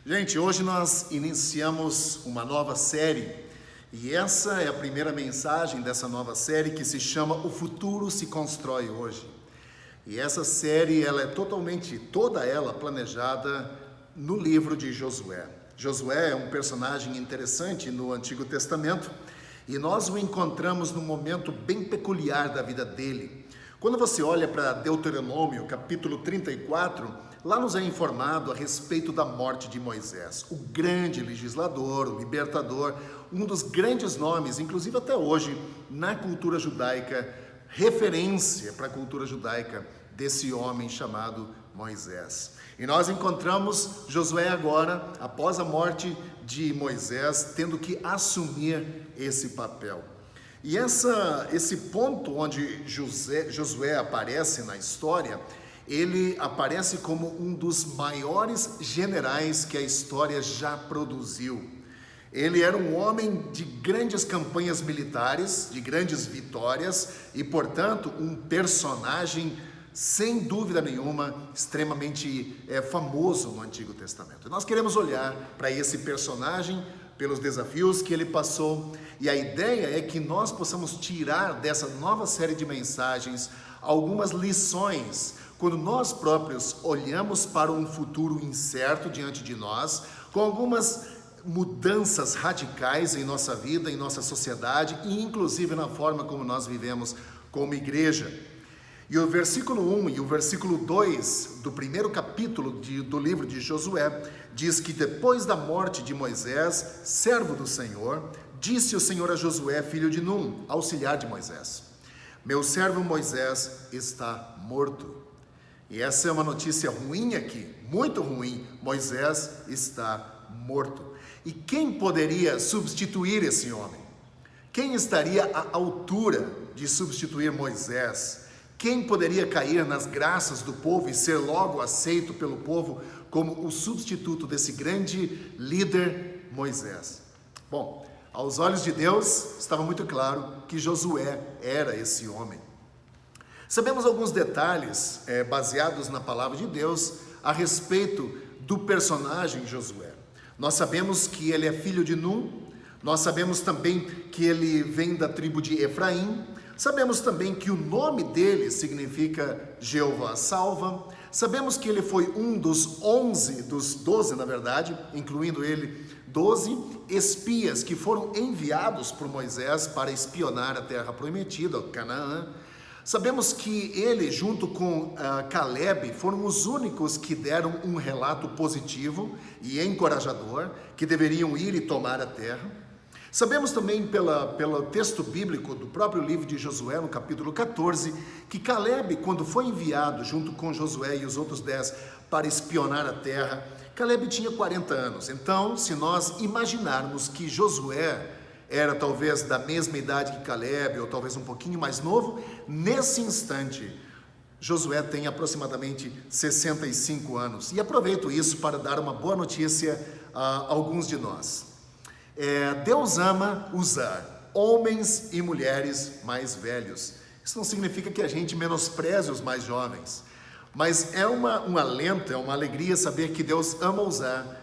Gente, hoje nós iniciamos uma nova série e essa é a primeira mensagem dessa nova série que se chama O Futuro se Constrói Hoje. E essa série, ela é toda ela planejada no livro de Josué. Josué é um personagem interessante no Antigo Testamento e nós o encontramos num momento bem peculiar da vida dele. Quando você olha para Deuteronômio, capítulo 34, lá nos é informado a respeito da morte de Moisés, o grande legislador, o libertador, um dos grandes nomes, inclusive até hoje, na cultura judaica, referência para a cultura judaica desse homem chamado Moisés. E nós encontramos Josué agora, após a morte de Moisés, tendo que assumir esse papel. E esse ponto onde Josué aparece na história, ele aparece como um dos maiores generais que a história já produziu. Ele era um homem de grandes campanhas militares, de grandes vitórias e, portanto, um personagem, sem dúvida nenhuma, extremamente famoso no Antigo Testamento. E nós queremos olhar para esse personagem, pelos desafios que ele passou, e a ideia é que nós possamos tirar dessa nova série de mensagens algumas lições, quando nós próprios olhamos para um futuro incerto diante de nós, com algumas mudanças radicais em nossa vida, em nossa sociedade e inclusive na forma como nós vivemos como igreja. E o versículo 1 e o versículo 2 do primeiro capítulo do livro de Josué diz que depois da morte de Moisés, servo do Senhor, disse o Senhor a Josué, filho de Num, auxiliar de Moisés: meu servo Moisés está morto. E essa é uma notícia ruim aqui, muito ruim. Moisés está morto. E quem poderia substituir esse homem? Quem estaria à altura de substituir Moisés? Quem poderia cair nas graças do povo e ser logo aceito pelo povo como o substituto desse grande líder Moisés? Bom, aos olhos de Deus estava muito claro que Josué era esse homem. Sabemos alguns detalhes baseados na palavra de Deus a respeito do personagem Josué. Nós sabemos que ele é filho de Num, nós sabemos também que ele vem da tribo de Efraim, sabemos também que o nome dele significa Jeová salva, sabemos que ele foi um dos 12 na verdade, incluindo ele, 12 espias que foram enviados por Moisés para espionar a terra prometida, Canaã. Sabemos que ele, junto com Caleb, foram os únicos que deram um relato positivo e encorajador, que deveriam ir e tomar a terra. Sabemos também pelo texto bíblico do próprio livro de Josué, no capítulo 14, que Caleb, quando foi enviado junto com Josué e os outros 10 para espionar a terra, Caleb tinha 40 anos. Então, se nós imaginarmos que Josué era talvez da mesma idade que Caleb, ou talvez um pouquinho mais novo, nesse instante, Josué tem aproximadamente 65 anos. E aproveito isso para dar uma boa notícia a alguns de nós. Deus ama usar homens e mulheres mais velhos. Isso não significa que a gente menospreze os mais jovens, mas é um alento, é uma alegria saber que Deus ama usar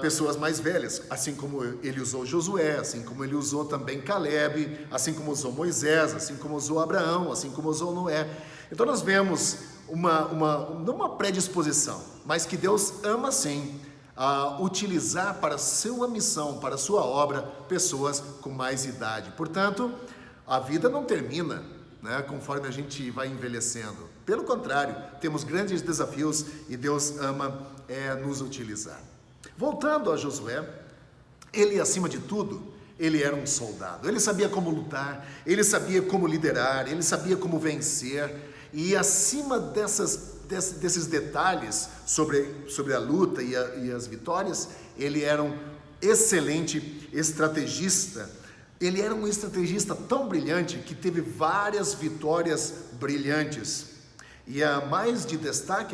pessoas mais velhas, assim como ele usou Josué, assim como ele usou também Caleb, assim como usou Moisés, assim como usou Abraão, assim como usou Noé. Então nós vemos não uma predisposição, mas que Deus ama sim utilizar para sua missão, para sua obra, pessoas com mais idade. Portanto, a vida não termina, conforme a gente vai envelhecendo. Pelo contrário, temos grandes desafios e Deus ama nos utilizar. Voltando a Josué, ele, acima de tudo, ele era um soldado. Ele sabia como lutar, ele sabia como liderar, ele sabia como vencer. E acima desses detalhes sobre a luta e as vitórias, ele era um excelente estrategista. Ele era um estrategista tão brilhante que teve várias vitórias brilhantes. E a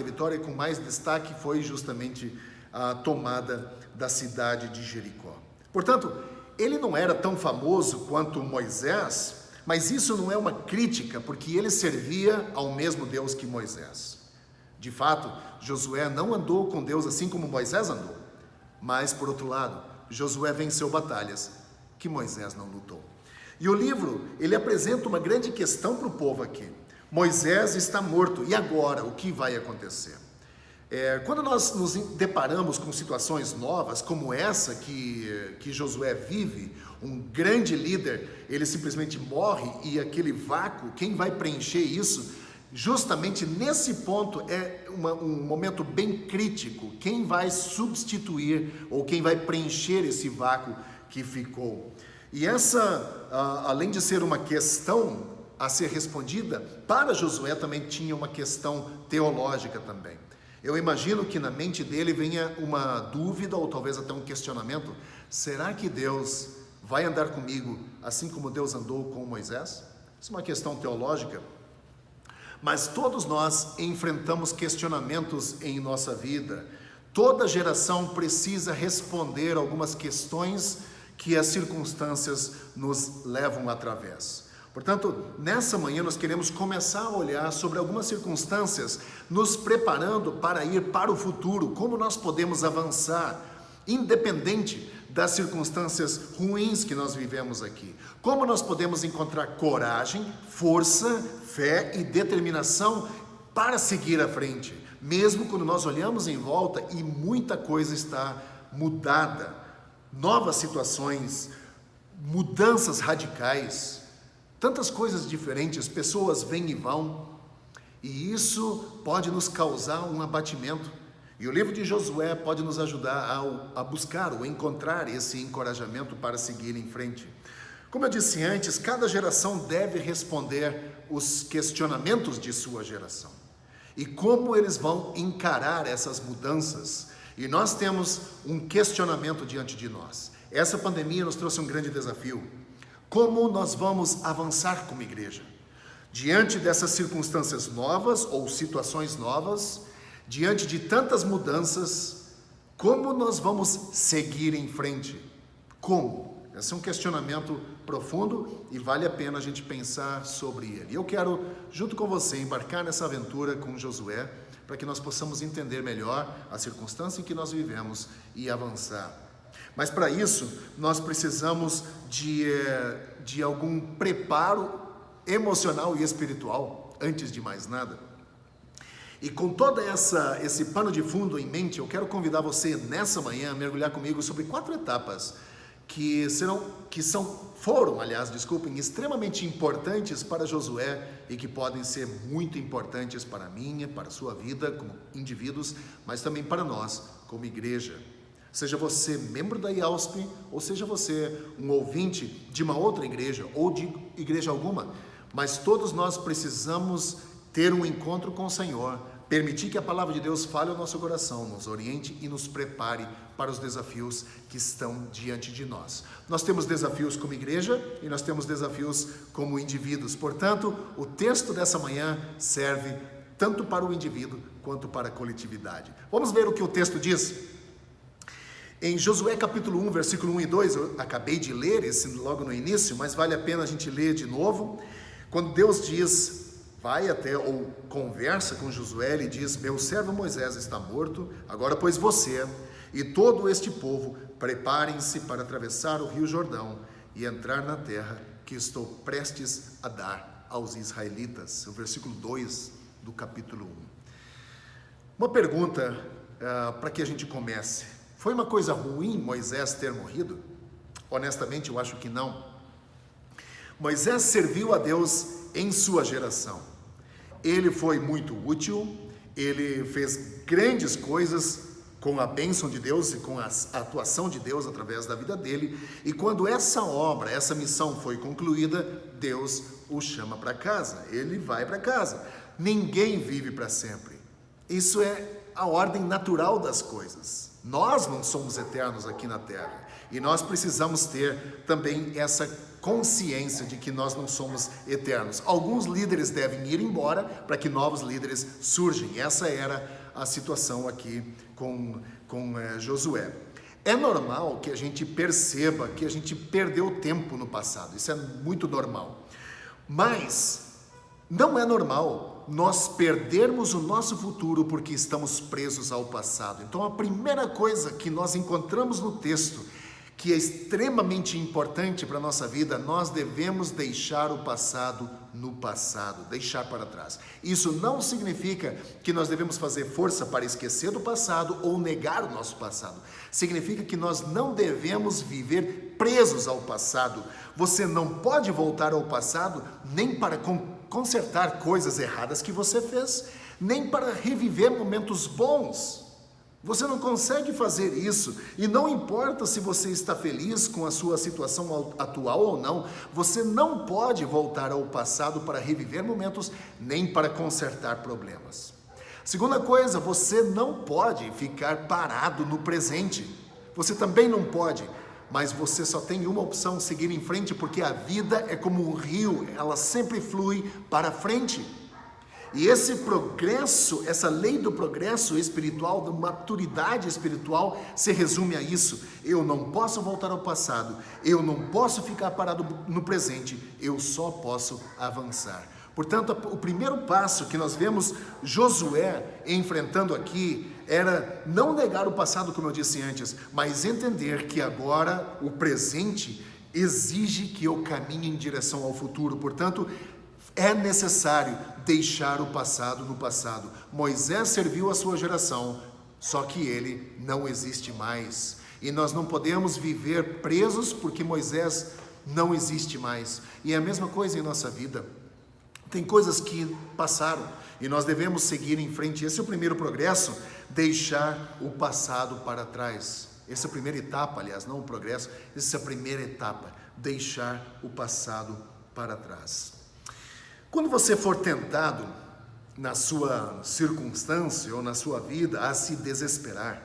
vitória com mais destaque foi justamente a tomada da cidade de Jericó. Portanto, ele não era tão famoso quanto Moisés, mas isso não é uma crítica, porque ele servia ao mesmo Deus que Moisés. De fato, Josué não andou com Deus assim como Moisés andou. Mas, por outro lado, Josué venceu batalhas que Moisés não lutou. E o livro, ele apresenta uma grande questão para o povo aqui. Moisés está morto, e agora? O que vai acontecer? Quando nós nos deparamos com situações novas, como essa que Josué vive, um grande líder, ele simplesmente morre, e aquele vácuo, quem vai preencher isso? Justamente nesse ponto é um momento bem crítico. Quem vai substituir ou quem vai preencher esse vácuo que ficou? E essa, além de ser uma questão a ser respondida, para Josué também tinha uma questão teológica também. Eu imagino que na mente dele venha uma dúvida ou talvez até um questionamento: será que Deus vai andar comigo assim como Deus andou com Moisés? Isso é uma questão teológica. Mas todos nós enfrentamos questionamentos em nossa vida. Toda geração precisa responder algumas questões que as circunstâncias nos levam através. Portanto, nessa manhã nós queremos começar a olhar sobre algumas circunstâncias, nos preparando para ir para o futuro, como nós podemos avançar, independente das circunstâncias ruins que nós vivemos aqui. Como nós podemos encontrar coragem, força, fé e determinação para seguir à frente, mesmo quando nós olhamos em volta e muita coisa está mudada, novas situações, mudanças radicais, tantas coisas diferentes, pessoas vêm e vão, e isso pode nos causar um abatimento. E o livro de Josué pode nos ajudar a buscar ou encontrar esse encorajamento para seguir em frente. Como eu disse antes, cada geração deve responder os questionamentos de sua geração e como eles vão encarar essas mudanças. E nós temos um questionamento diante de nós. Essa pandemia nos trouxe um grande desafio. Como nós vamos avançar como igreja? Diante dessas circunstâncias novas ou situações novas, diante de tantas mudanças, como nós vamos seguir em frente? Como? Esse é um questionamento profundo e vale a pena a gente pensar sobre ele. Eu quero, junto com você, embarcar nessa aventura com Josué, para que nós possamos entender melhor a circunstância em que nós vivemos e avançar. Mas para isso, nós precisamos de algum preparo emocional e espiritual, antes de mais nada. E com todo esse pano de fundo em mente, eu quero convidar você nessa manhã a mergulhar comigo sobre 4 etapas que foram, extremamente importantes para Josué e que podem ser muito importantes para a minha, para a sua vida como indivíduos, mas também para nós como igreja. Seja você membro da IAUSP, ou seja você um ouvinte de uma outra igreja ou de igreja alguma, mas todos nós precisamos ter um encontro com o Senhor, permitir que a palavra de Deus fale ao nosso coração, nos oriente e nos prepare para os desafios que estão diante de nós. Nós temos desafios como igreja e nós temos desafios como indivíduos. Portanto, o texto dessa manhã serve tanto para o indivíduo quanto para a coletividade. Vamos ver o que o texto diz? Em Josué capítulo 1, versículo 1 e 2, eu acabei de ler esse logo no início, mas vale a pena a gente ler de novo. Quando Deus diz, vai até ou conversa com Josué, ele diz: meu servo Moisés está morto, agora pois você e todo este povo preparem-se para atravessar o rio Jordão e entrar na terra que estou prestes a dar aos israelitas. O versículo 2 do capítulo 1. Uma pergunta para que a gente comece. Foi uma coisa ruim Moisés ter morrido? Honestamente, eu acho que não. Moisés serviu a Deus em sua geração. Ele foi muito útil, ele fez grandes coisas com a bênção de Deus e com a atuação de Deus através da vida dele. E quando essa obra, essa missão foi concluída, Deus o chama para casa. Ele vai para casa. Ninguém vive para sempre. Isso é a ordem natural das coisas. Nós não somos eternos aqui na terra. E nós precisamos ter também essa consciência de que nós não somos eternos. Alguns líderes devem ir embora para que novos líderes surjam. Essa era a situação aqui com Josué. É normal que a gente perceba que a gente perdeu tempo no passado. Isso é muito normal. Mas não é normal nós perdermos o nosso futuro porque estamos presos ao passado. Então, a primeira coisa que nós encontramos no texto, que é extremamente importante para a nossa vida, nós devemos deixar o passado no passado, deixar para trás. Isso não significa que nós devemos fazer força para esquecer do passado ou negar o nosso passado. Significa que nós não devemos viver presos ao passado. Você não pode voltar ao passado nem para consertar coisas erradas que você fez, nem para reviver momentos bons. Você não consegue fazer isso, e não importa se você está feliz com a sua situação atual ou não, você não pode voltar ao passado para reviver momentos, nem para consertar problemas. Segunda coisa, você não pode ficar parado no presente. Você também não pode, mas você só tem uma opção: seguir em frente, porque a vida é como um rio, ela sempre flui para frente. E esse progresso, essa lei do progresso espiritual, da maturidade espiritual, se resume a isso. Eu não posso voltar ao passado, eu não posso ficar parado no presente, eu só posso avançar. Portanto, o primeiro passo que nós vemos Josué enfrentando aqui era não negar o passado, como eu disse antes, mas entender que agora o presente exige que eu caminhe em direção ao futuro. Portanto, é necessário deixar o passado no passado. Moisés serviu a sua geração, só que ele não existe mais. E nós não podemos viver presos porque Moisés não existe mais. E é a mesma coisa em nossa vida. Tem coisas que passaram e nós devemos seguir em frente. Esse é o primeiro progresso, deixar o passado para trás. Essa é a primeira etapa, aliás, não o progresso, essa é a primeira etapa, deixar o passado para trás. Quando você for tentado na sua circunstância ou na sua vida a se desesperar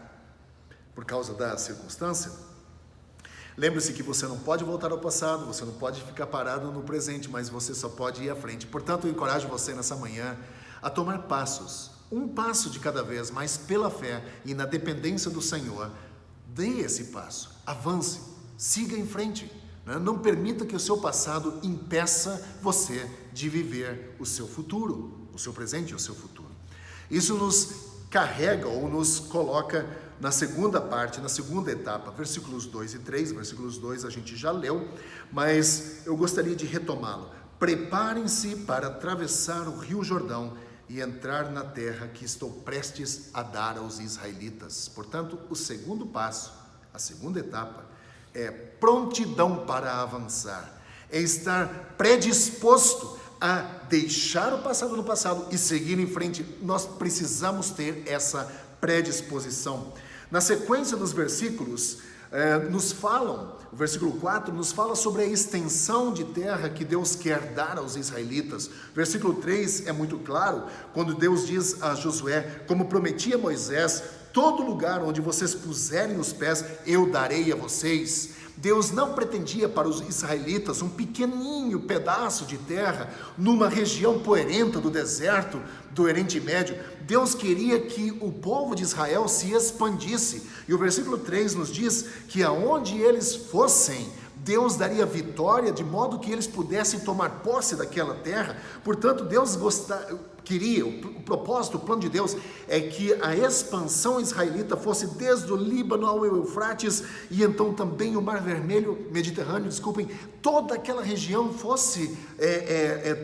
por causa da circunstância, lembre-se que você não pode voltar ao passado, você não pode ficar parado no presente, mas você só pode ir à frente. Portanto, eu encorajo você nessa manhã a tomar passos, um passo de cada vez, mas pela fé e na dependência do Senhor. Dê esse passo, avance, siga em frente. Não permita que o seu passado impeça você de viver o seu futuro, o seu presente e o seu futuro. Isso nos carrega ou nos coloca na segunda parte, na segunda etapa, versículos 2 e 3. Versículos 2 a gente já leu, mas eu gostaria de retomá-lo. Preparem-se para atravessar o Rio Jordão e entrar na terra que estou prestes a dar aos israelitas. Portanto, o segundo passo, a segunda etapa, é prontidão para avançar, é estar predisposto a deixar o passado no passado e seguir em frente. Nós precisamos ter essa predisposição. Na sequência dos versículos, o versículo 4 nos fala sobre a extensão de terra que Deus quer dar aos israelitas. Versículo 3 é muito claro, quando Deus diz a Josué: como prometi a Moisés, todo lugar onde vocês puserem os pés, eu darei a vocês. Deus não pretendia para os israelitas um pequenininho pedaço de terra numa região poeirenta do deserto do Oriente Médio. Deus queria que o povo de Israel se expandisse. E o versículo 3 nos diz que aonde eles fossem, Deus daria vitória, de modo que eles pudessem tomar posse daquela terra. Portanto, Deus queria, o propósito, o plano de Deus é que a expansão israelita fosse desde o Líbano ao Eufrates e então também o Mar Vermelho, Mediterrâneo, toda aquela região fosse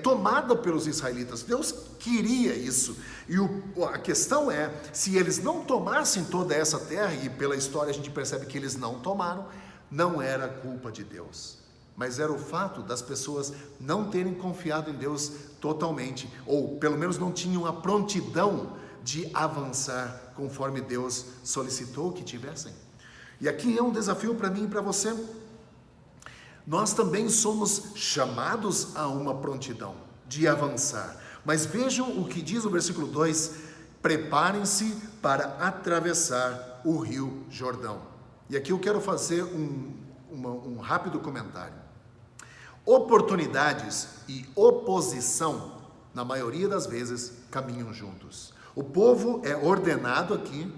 tomada pelos israelitas. Deus queria isso. E a questão é, se eles não tomassem toda essa terra, e pela história a gente percebe que eles não tomaram, não era culpa de Deus, mas era o fato das pessoas não terem confiado em Deus totalmente, ou pelo menos não tinham a prontidão de avançar conforme Deus solicitou que tivessem. E aqui é um desafio para mim e para você. Nós também somos chamados a uma prontidão de avançar, mas vejam o que diz o versículo 2: preparem-se para atravessar o Rio Jordão. E aqui eu quero fazer um rápido comentário. Oportunidades e oposição, na maioria das vezes, caminham juntos. O povo é ordenado aqui,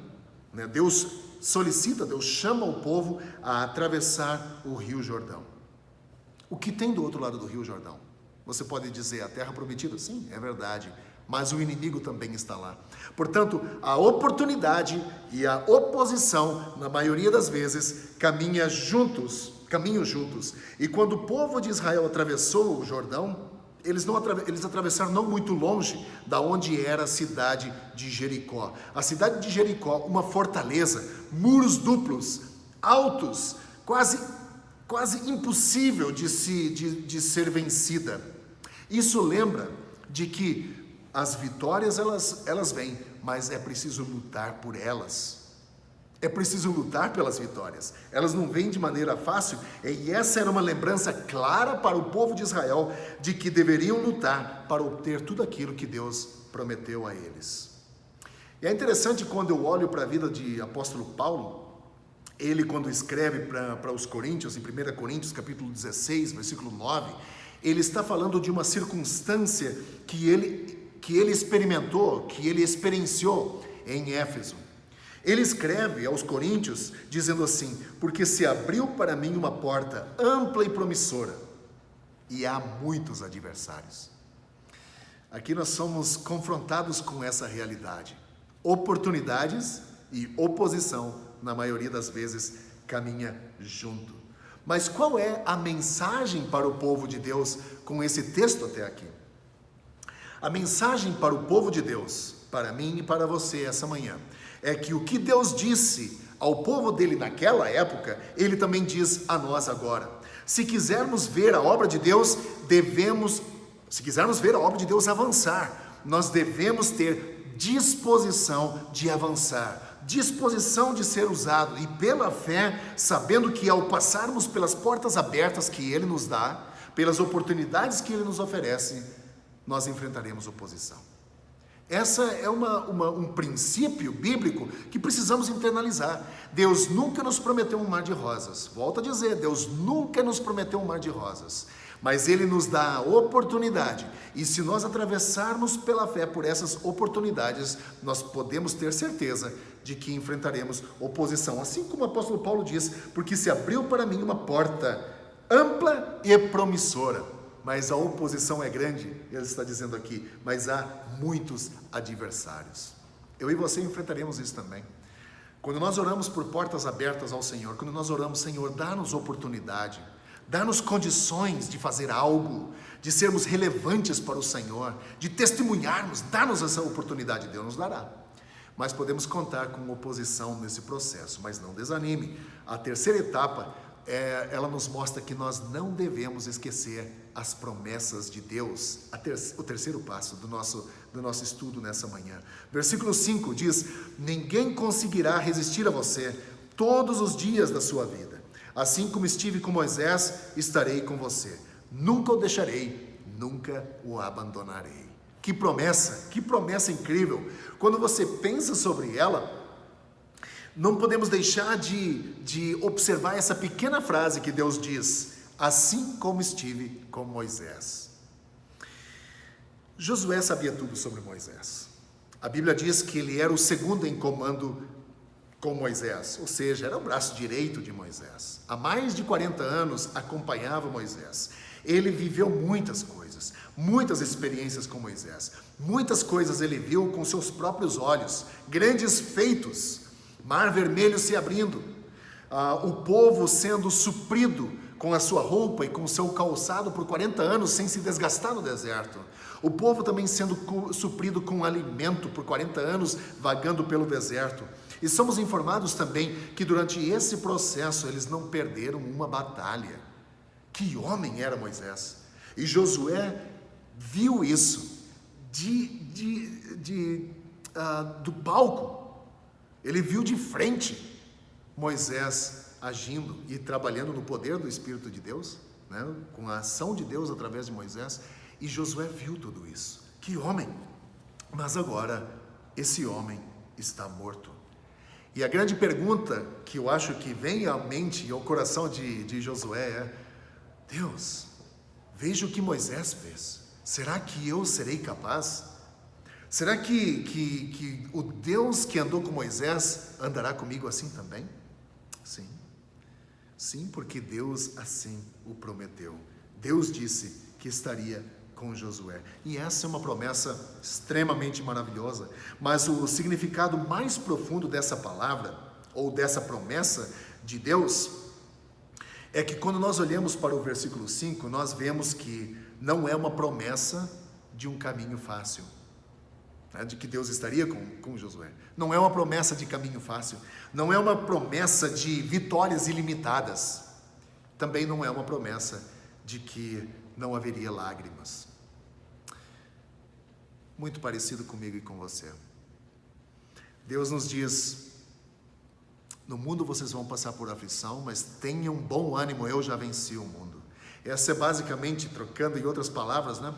né? Deus solicita, Deus chama o povo a atravessar o Rio Jordão. O que tem do outro lado do Rio Jordão? Você pode dizer a terra prometida? Sim, é verdade. mas o inimigo também está lá. Portanto, a oportunidade e a oposição, na maioria das vezes, caminham juntos. E quando o povo de Israel atravessou o Jordão, eles atravessaram não muito longe da onde era a cidade de Jericó. A cidade de Jericó, uma fortaleza, muros duplos, altos, quase impossível de ser vencida. Isso lembra de que as vitórias elas vêm, mas é preciso lutar por elas. É preciso lutar pelas vitórias. Elas não vêm de maneira fácil, e essa era uma lembrança clara para o povo de Israel de que deveriam lutar para obter tudo aquilo que Deus prometeu a eles. E é interessante quando eu olho para a vida de apóstolo Paulo, ele quando escreve para os Coríntios, em 1 Coríntios capítulo 16, versículo 9, ele está falando de uma circunstância que ele experimentou, que ele experienciou em Éfeso. Ele escreve aos Coríntios dizendo assim: porque se abriu para mim uma porta ampla e promissora, e há muitos adversários. Aqui nós somos confrontados com essa realidade. Oportunidades e oposição, na maioria das vezes, caminha junto. Mas qual é a mensagem para o povo de Deus com esse texto até aqui? A mensagem para o povo de Deus, para mim e para você essa manhã, é que o que Deus disse ao povo dele naquela época, ele também diz a nós agora. Se quisermos ver a obra de Deus, avançar, nós devemos ter disposição de avançar, disposição de ser usado, e pela fé, sabendo que ao passarmos pelas portas abertas que Ele nos dá, pelas oportunidades que Ele nos oferece, nós enfrentaremos oposição. Essa é um princípio bíblico que precisamos internalizar. Deus nunca nos prometeu um mar de rosas. Volto a dizer, Deus nunca nos prometeu um mar de rosas. Mas Ele nos dá a oportunidade. E se nós atravessarmos pela fé por essas oportunidades, nós podemos ter certeza de que enfrentaremos oposição. Assim como o apóstolo Paulo diz, porque se abriu para mim uma porta ampla e promissora. Mas a oposição é grande, ele está dizendo aqui, mas há muitos adversários. Eu e você enfrentaremos isso também. Quando nós oramos por portas abertas ao Senhor, quando nós oramos, Senhor, dá-nos oportunidade, dá-nos condições de fazer algo, de sermos relevantes para o Senhor, de testemunharmos, dá-nos essa oportunidade, Deus nos dará. Mas podemos contar com oposição nesse processo, mas não desanime. A terceira etapa, ela nos mostra que nós não devemos esquecer as promessas de Deus, o terceiro passo do nosso estudo nessa manhã. Versículo 5 diz: ninguém conseguirá resistir a você todos os dias da sua vida. Assim como estive com Moisés, estarei com você. Nunca o deixarei, nunca o abandonarei. Que promessa incrível. Quando você pensa sobre ela, não podemos deixar de observar essa pequena frase que Deus diz: assim como estive com Moisés. Josué sabia tudo sobre Moisés. A Bíblia diz que ele era o segundo em comando com Moisés, ou seja, era o braço direito de Moisés. Há mais de 40 anos acompanhava Moisés. Ele viveu muitas coisas, muitas experiências com Moisés. Muitas coisas ele viu com seus próprios olhos, grandes feitos, Mar Vermelho se abrindo, o povo sendo suprido com a sua roupa e com o seu calçado por 40 anos sem se desgastar no deserto. O povo também sendo suprido com alimento por 40 anos vagando pelo deserto. E somos informados também que durante esse processo eles não perderam uma batalha. Que homem era Moisés! E Josué viu isso do palco. Ele viu de frente Moisés agindo e trabalhando no poder do Espírito de Deus, né? Com a ação de Deus através de Moisés, e Josué viu tudo isso. Que homem! Mas agora, esse homem está morto. E a grande pergunta que eu acho que vem à mente e ao coração de Josué é: Deus, veja o que Moisés fez. Será que eu serei capaz? Será que o Deus que andou com Moisés andará comigo assim também? Sim. Sim, porque Deus assim o prometeu. Deus disse que estaria com Josué. E essa é uma promessa extremamente maravilhosa, mas o significado mais profundo dessa palavra, ou dessa promessa de Deus, é que quando nós olhamos para o versículo 5, nós vemos que não é uma promessa de um caminho fácil, né, de que Deus estaria com Josué. Não é uma promessa de caminho fácil, não é uma promessa de vitórias ilimitadas, também não é uma promessa de que não haveria lágrimas. Muito parecido comigo e com você. Deus nos diz: no mundo vocês vão passar por aflição, mas tenham bom ânimo, eu já venci o mundo. Essa é basicamente, trocando em outras palavras, né?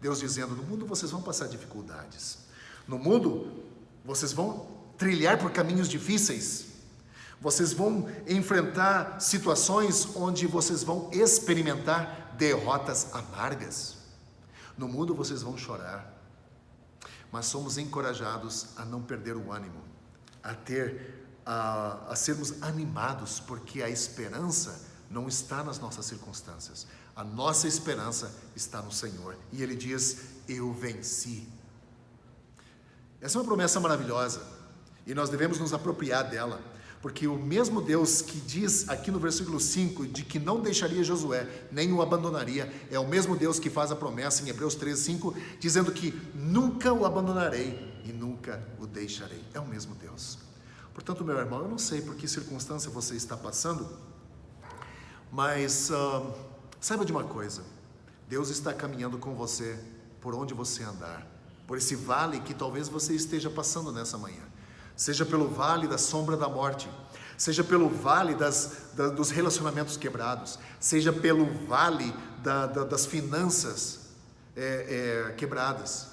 Deus dizendo: no mundo vocês vão passar dificuldades. No mundo vocês vão trilhar por caminhos difíceis. Vocês vão enfrentar situações onde vocês vão experimentar derrotas amargas. No mundo vocês vão chorar, mas somos encorajados a não perder o ânimo, a sermos animados, porque a esperança não está nas nossas circunstâncias. A nossa esperança está no Senhor. E Ele diz: eu venci. Essa é uma promessa maravilhosa e nós devemos nos apropriar dela, porque o mesmo Deus que diz aqui no versículo 5 de que não deixaria Josué, nem o abandonaria, é o mesmo Deus que faz a promessa em Hebreus 13:5, dizendo que nunca o abandonarei e nunca o deixarei. É o mesmo Deus. Portanto, meu irmão, eu não sei por que circunstância você está passando, mas saiba de uma coisa: Deus está caminhando com você por onde você andar, por esse vale que talvez você esteja passando nessa manhã, seja pelo vale da sombra da morte, seja pelo vale dos relacionamentos quebrados, seja pelo vale das finanças quebradas,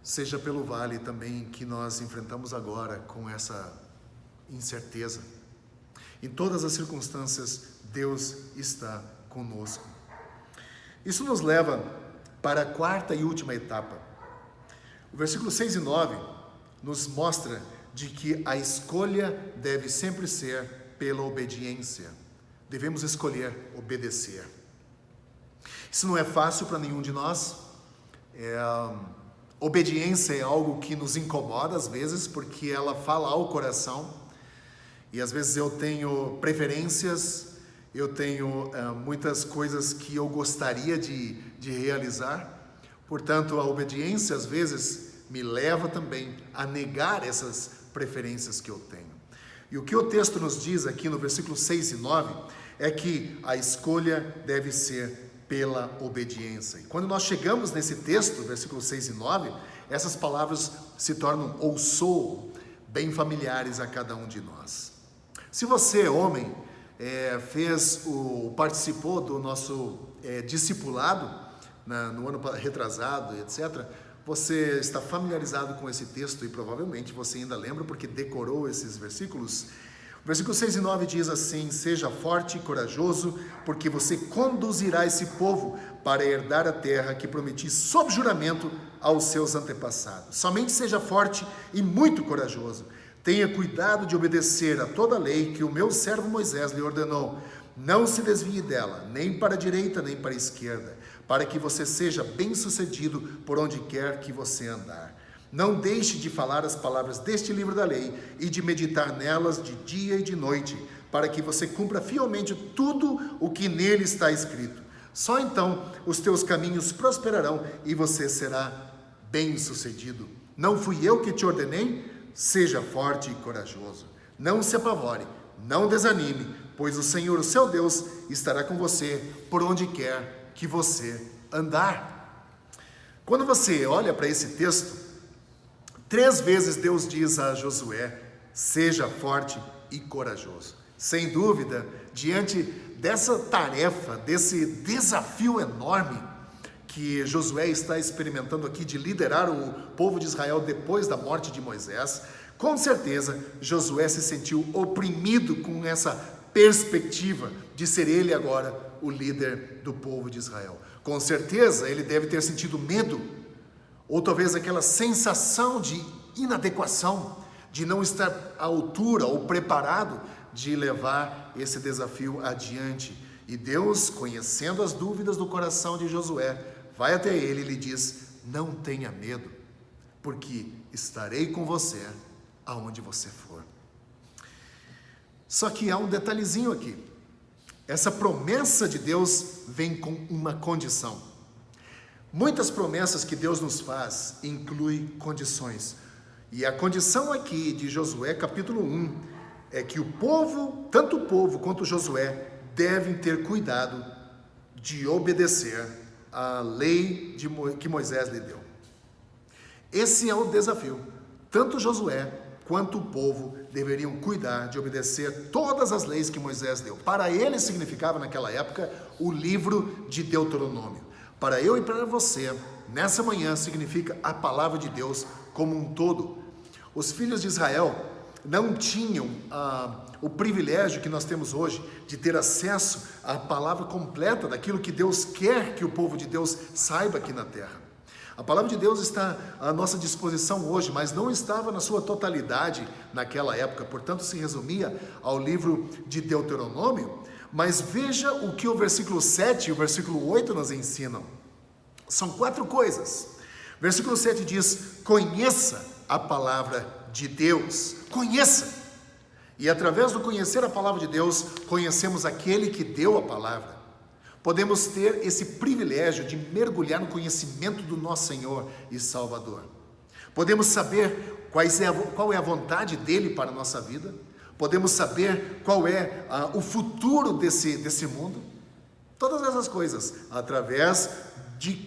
seja pelo vale também que nós enfrentamos agora com essa incerteza. Em todas as circunstâncias, Deus está conosco. Isso nos leva para a quarta e última etapa. O versículo 6 e 9 nos mostra de que a escolha deve sempre ser pela obediência. Devemos escolher obedecer. Isso não é fácil para nenhum de nós. Obediência é algo que nos incomoda às vezes, porque ela fala ao coração. E às vezes eu tenho preferências, eu tenho muitas coisas que eu gostaria de realizar. Portanto, a obediência às vezes me leva também a negar essas preferências que eu tenho. E o que o texto nos diz aqui no versículo 6 e 9 é que a escolha deve ser pela obediência. E quando nós chegamos nesse texto, versículo 6 e 9, essas palavras se tornam ou soam bem familiares a cada um de nós. Se você, homem, participou do nosso discipulado no ano retrasado, etc., você está familiarizado com esse texto e provavelmente você ainda lembra porque decorou esses versículos. O versículo 6 e 9 diz assim: seja forte e corajoso, porque você conduzirá esse povo para herdar a terra que prometi sob juramento aos seus antepassados. Somente seja forte e muito corajoso. Tenha cuidado de obedecer a toda a lei que o meu servo Moisés lhe ordenou. Não se desvie dela, nem para a direita, nem para a esquerda, para que você seja bem-sucedido por onde quer que você andar. Não deixe de falar as palavras deste livro da lei e de meditar nelas de dia e de noite, para que você cumpra fielmente tudo o que nele está escrito. Só então os teus caminhos prosperarão e você será bem-sucedido. Não fui eu que te ordenei? Seja forte e corajoso. Não se apavore, não desanime, pois o Senhor, o seu Deus, estará com você por onde quer que você andar. Quando você olha para esse texto, 3 vezes Deus diz a Josué: seja forte e corajoso. Sem dúvida, diante dessa tarefa, desse desafio enorme que Josué está experimentando aqui de liderar o povo de Israel depois da morte de Moisés, com certeza Josué se sentiu oprimido com essa perspectiva de ser ele agora o líder do povo de Israel. Com certeza ele deve ter sentido medo, ou talvez aquela sensação de inadequação, de não estar à altura ou preparado de levar esse desafio adiante. E Deus, conhecendo as dúvidas do coração de Josué, vai até ele e lhe diz: não tenha medo, porque estarei com você aonde você for. Só que há um detalhezinho aqui. Essa promessa de Deus vem com uma condição. Muitas promessas que Deus nos faz incluem condições. E a condição aqui de Josué, capítulo 1, é que o povo, tanto o povo quanto Josué, devem ter cuidado de obedecer à lei que Moisés lhe deu. Esse é o desafio. Tanto Josué quanto o povo deveriam cuidar de obedecer todas as leis que Moisés deu. Para eles significava naquela época o livro de Deuteronômio. Para eu e para você, nessa manhã, significa a palavra de Deus como um todo. Os filhos de Israel não tinham o privilégio que nós temos hoje de ter acesso à palavra completa daquilo que Deus quer que o povo de Deus saiba aqui na terra. A palavra de Deus está à nossa disposição hoje, mas não estava na sua totalidade naquela época, portanto se resumia ao livro de Deuteronômio. Mas veja o que o versículo 7 e o versículo 8 nos ensinam. São 4 coisas. Versículo 7 diz: conheça a palavra de Deus. Conheça. E através do conhecer a palavra de Deus, conhecemos aquele que deu a palavra. Podemos ter esse privilégio de mergulhar no conhecimento do nosso Senhor e Salvador. Podemos saber qual é a vontade dele para a nossa vida. Podemos saber qual é o futuro desse mundo. Todas essas coisas através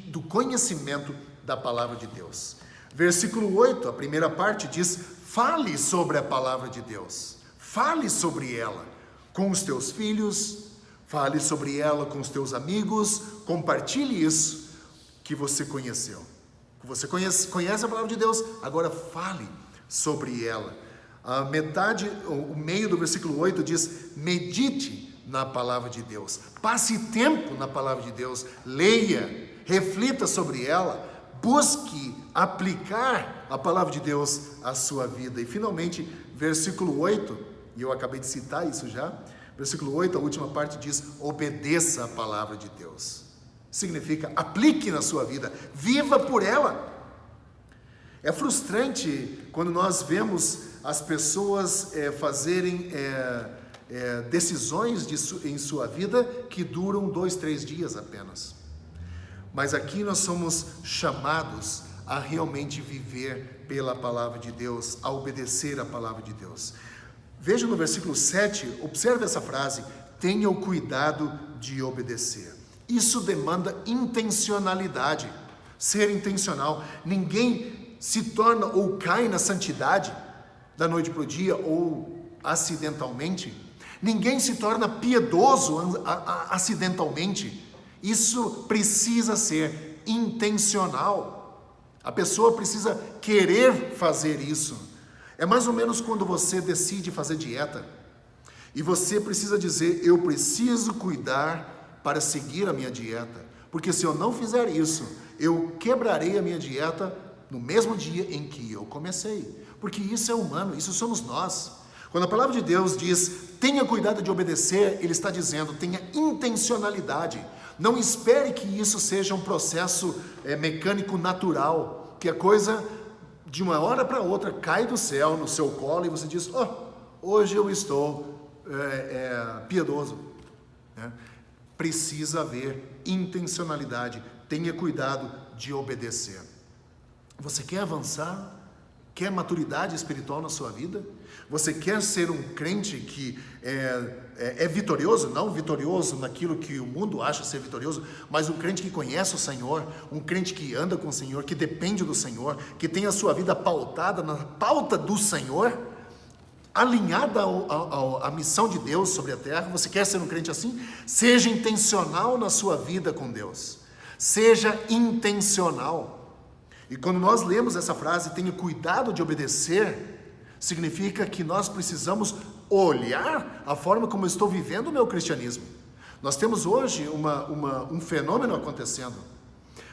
do conhecimento da palavra de Deus. Versículo 8, a primeira parte diz: fale sobre a palavra de Deus. Fale sobre ela com os teus filhos. Fale sobre ela com os teus amigos, compartilhe isso que você conheceu. Você conhece a palavra de Deus, agora fale sobre ela. O meio do versículo 8 diz: medite na palavra de Deus. Passe tempo na palavra de Deus, leia, reflita sobre ela, busque aplicar a palavra de Deus à sua vida. E finalmente, versículo 8, e eu acabei de citar isso já, versículo 8, a última parte diz: obedeça a palavra de Deus. Significa, aplique na sua vida, viva por ela. É frustrante quando nós vemos as pessoas fazerem decisões em sua vida que duram 2, 3 dias apenas. Mas aqui nós somos chamados a realmente viver pela palavra de Deus, a obedecer a palavra de Deus. Veja no versículo 7, observe essa frase: tenha o cuidado de obedecer. Isso demanda intencionalidade, ser intencional. Ninguém se torna ou cai na santidade da noite para o dia ou acidentalmente. Ninguém se torna piedoso acidentalmente. Isso precisa ser intencional. A pessoa precisa querer fazer isso. É mais ou menos quando você decide fazer dieta e você precisa dizer: eu preciso cuidar para seguir a minha dieta, porque se eu não fizer isso, eu quebrarei a minha dieta no mesmo dia em que eu comecei, porque isso é humano, isso somos nós. Quando a palavra de Deus diz: tenha cuidado de obedecer, ele está dizendo: tenha intencionalidade. Não espere que isso seja um processo mecânico natural, que a coisa de uma hora para outra cai do céu no seu colo e você diz: hoje eu estou piedoso. Precisa haver intencionalidade. Tenha cuidado de obedecer. Você quer avançar? Quer maturidade espiritual na sua vida? Você quer ser um crente que é vitorioso? Não vitorioso naquilo que o mundo acha ser vitorioso, mas um crente que conhece o Senhor, um crente que anda com o Senhor, que depende do Senhor, que tem a sua vida pautada na pauta do Senhor, alinhada à missão de Deus sobre a terra. Você quer ser um crente assim? Seja intencional na sua vida com Deus. Seja intencional. E quando nós lemos essa frase, tenha cuidado de obedecer, significa que nós precisamos olhar a forma como eu estou vivendo o meu cristianismo. Nós temos hoje um fenômeno acontecendo.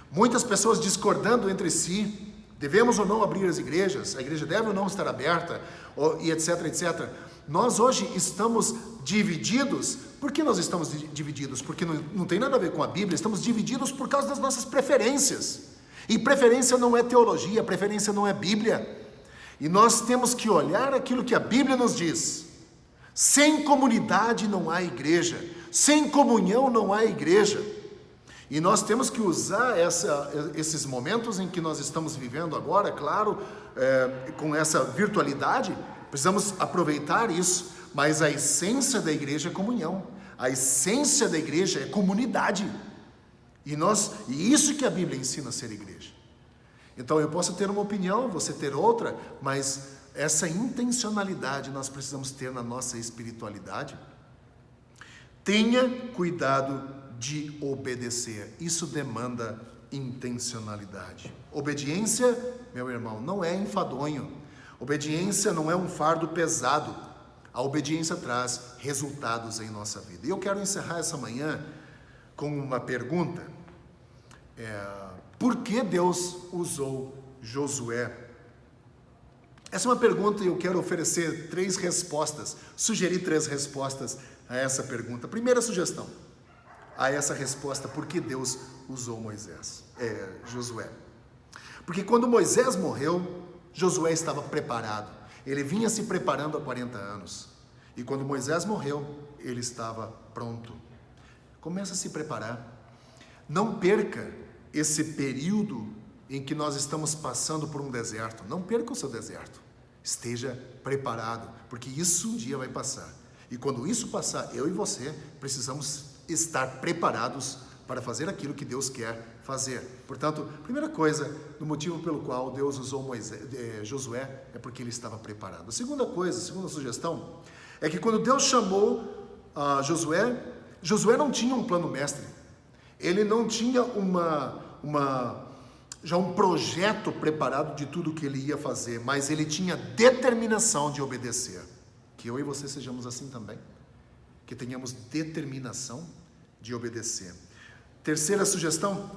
Muitas pessoas discordando entre si Devemos ou não abrir as igrejas? A igreja deve ou não estar aberta? E etc, etc. Nós hoje estamos divididos. Por que nós estamos divididos? Porque não tem nada a ver com a Bíblia. Estamos divididos por causa das nossas preferências. E preferência não é teologia, preferência não é Bíblia. E nós temos que olhar aquilo que a Bíblia nos diz. Sem comunidade não há igreja. Sem comunhão não há igreja. E nós temos que usar esses momentos em que nós estamos vivendo agora, claro, com essa virtualidade, precisamos aproveitar isso, mas a essência da igreja é comunhão, a essência da igreja é comunidade, e isso que a Bíblia ensina a ser igreja. Então eu posso ter uma opinião, você ter outra, mas essa intencionalidade nós precisamos ter na nossa espiritualidade. Tenha cuidado de obedecer, isso demanda intencionalidade. Obediência, meu irmão, não é enfadonho, obediência não é um fardo pesado, a obediência traz resultados em nossa vida. E eu quero encerrar essa manhã com uma pergunta, por que Deus usou Josué? Essa é uma pergunta e eu quero oferecer 3 respostas, sugerir 3 respostas a essa pergunta. Primeira sugestão a essa resposta, por que Deus usou Josué? Porque quando Moisés morreu, Josué estava preparado. Ele vinha se preparando há 40 anos. E quando Moisés morreu, ele estava pronto. Começa a se preparar. Não perca esse período em que nós estamos passando por um deserto. Não perca o seu deserto. Esteja preparado, porque isso um dia vai passar. E quando isso passar, eu e você precisamos estar preparados para fazer aquilo que Deus quer fazer. Portanto, primeira coisa, o motivo pelo qual Deus usou Josué é porque ele estava preparado. A segunda coisa, a segunda sugestão, é que quando Deus chamou Josué não tinha um plano mestre. Ele não tinha já um projeto preparado de tudo que ele ia fazer, mas ele tinha determinação de obedecer. Que eu e você sejamos assim também. Que tenhamos determinação de obedecer. Terceira sugestão,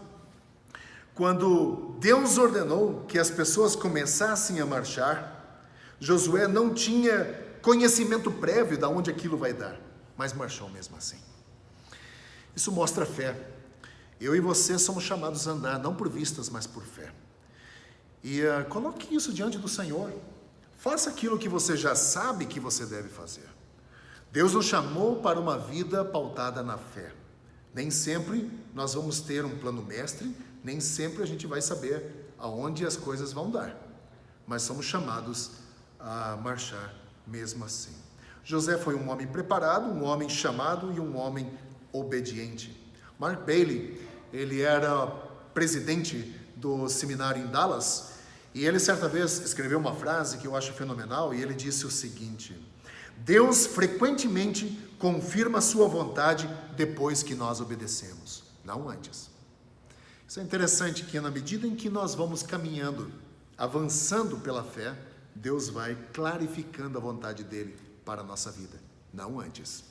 quando Deus ordenou que as pessoas começassem a marchar, Josué não tinha conhecimento prévio de onde aquilo vai dar, mas marchou mesmo assim. Isso mostra fé. Eu e você somos chamados a andar, não por vistas, mas por fé. E coloque isso diante do Senhor. Faça aquilo que você já sabe que você deve fazer. Deus nos chamou para uma vida pautada na fé. Nem sempre nós vamos ter um plano mestre, nem sempre a gente vai saber aonde as coisas vão dar. Mas somos chamados a marchar mesmo assim. José foi um homem preparado, um homem chamado e um homem obediente. Mark Bailey, ele era presidente do seminário em Dallas, e ele certa vez escreveu uma frase que eu acho fenomenal, e ele disse o seguinte: Deus frequentemente confirma a sua vontade depois que nós obedecemos, não antes. Isso é interessante, que na medida em que nós vamos caminhando, avançando pela fé, Deus vai clarificando a vontade dele para a nossa vida, não antes.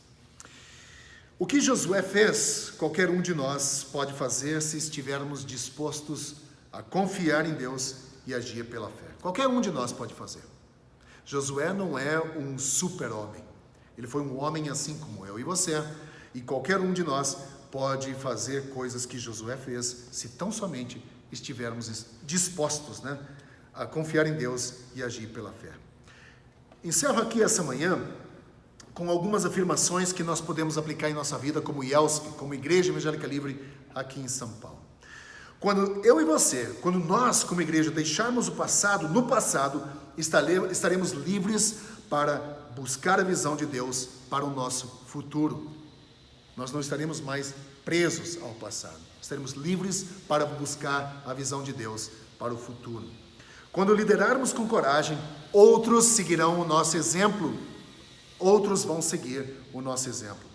O que Josué fez, qualquer um de nós pode fazer se estivermos dispostos a confiar em Deus e agir pela fé. Qualquer um de nós pode fazer. Josué não é um super-homem. Ele foi um homem assim como eu e você. E qualquer um de nós pode fazer coisas que Josué fez, se tão somente estivermos dispostos, a confiar em Deus e agir pela fé. Encerro aqui essa manhã com algumas afirmações que nós podemos aplicar em nossa vida como IELSP, como Igreja Evangélica Livre aqui em São Paulo. Quando eu e você, quando nós como igreja deixarmos o passado no passado, estaremos livres para buscar a visão de Deus para o nosso futuro. Nós não estaremos mais presos ao passado. Estaremos livres para buscar a visão de Deus para o futuro. Quando liderarmos com coragem, outros seguirão o nosso exemplo. Outros vão seguir o nosso exemplo.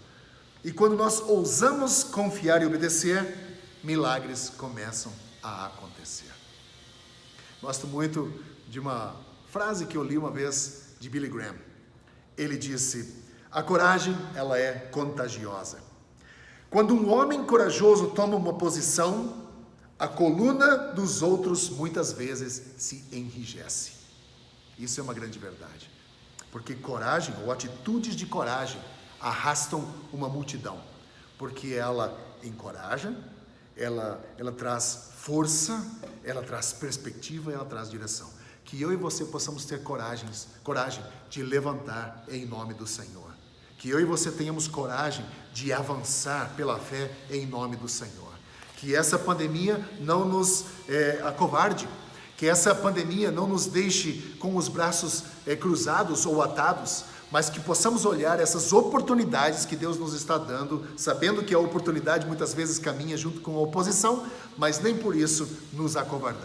E quando nós ousamos confiar e obedecer, milagres começam a acontecer. Gosto muito de uma frase que eu li uma vez de Billy Graham. Ele disse: a coragem, ela é contagiosa. Quando um homem corajoso toma uma posição, a coluna dos outros muitas vezes se enrijece. Isso é uma grande verdade, porque coragem ou atitudes de coragem arrastam uma multidão, porque ela encoraja, ela traz força, ela traz perspectiva, ela traz direção. Que eu e você possamos ter coragem de levantar em nome do Senhor. Que eu e você tenhamos coragem de avançar pela fé em nome do Senhor. Que essa pandemia não nos acovarde. Que essa pandemia não nos deixe com os braços cruzados ou atados, mas que possamos olhar essas oportunidades que Deus nos está dando, sabendo que a oportunidade muitas vezes caminha junto com a oposição, mas nem por isso nos acovardar.